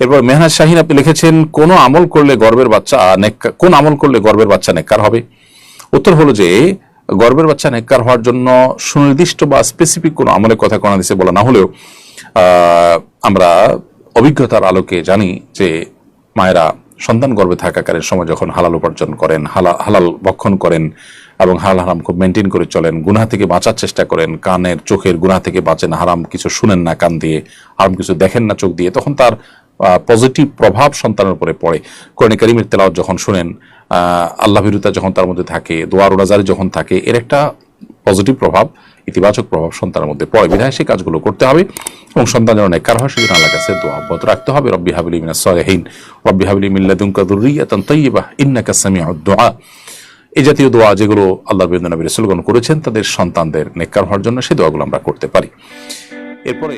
এরপর মেহনাজ শাহিন আপনি লিখেছেন, কোন আমল করলে গর্ভের বাচ্চা নেককার হবে? উত্তর হলো যে গর্ভের বাচ্চা নেককার হওয়ার জন্য সুনির্দিষ্ট বা স্পেসিফিক কোনো আমলের কথা কোরআন হাদিসে বলা না হলেও আমরা অভিজ্ঞতার আলোকে জানি যে মায়েরা সন্তান গর্ভে থাকাকালীন সময় যখন হালাল উপার্জন করেন, হালাল ভক্ষণ করেন এবং হালাল হারাম খুব মেনটেন করে চলেন, গুনাহ থেকে বাঁচার চেষ্টা করেন, কানের চোখের গুনাহ থেকে বাঁচেন, হারাম কিছু শুনেন না কান দিয়ে, হারাম কিছু দেখেন না চোখ দিয়ে, তখন তার পজিটিভ প্রভাব সন্তানের উপরে পড়ে। কোরআন কারীমের তেলাওয়াত যখন শুনেন, আল্লাহ ভীরুতা যখন তার মধ্যে থাকে, দোয়া রোজাজারি যখন থাকে, এর একটা পজিটিভ প্রভাব, ইতিবাচক প্রভাব সন্তানের মধ্যে পড়ে। বিধায় সেই কাজগুলো করতে হবে এবং সন্তান যেন নেককার হয় সেজন্য আল্লাহর কাছে দোয়া অব্যাহত রাখতে হবে। রব্বি হাবলি মিনাস সালিহিন, রব্বি হাবলি মিন লাদুনকা যুররিয়াতান তাইয়্যিবাহ ইন্নাকা সামিউদ দুআ। এই জাতীয় দোয়া যেগুলো আল্লাহর নবী রাসূলগণ করেছেন তাদের সন্তানদের নেককার হওয়ার জন্য, সেই দোয়াগুলো আমরা করতে পারি। এরপরে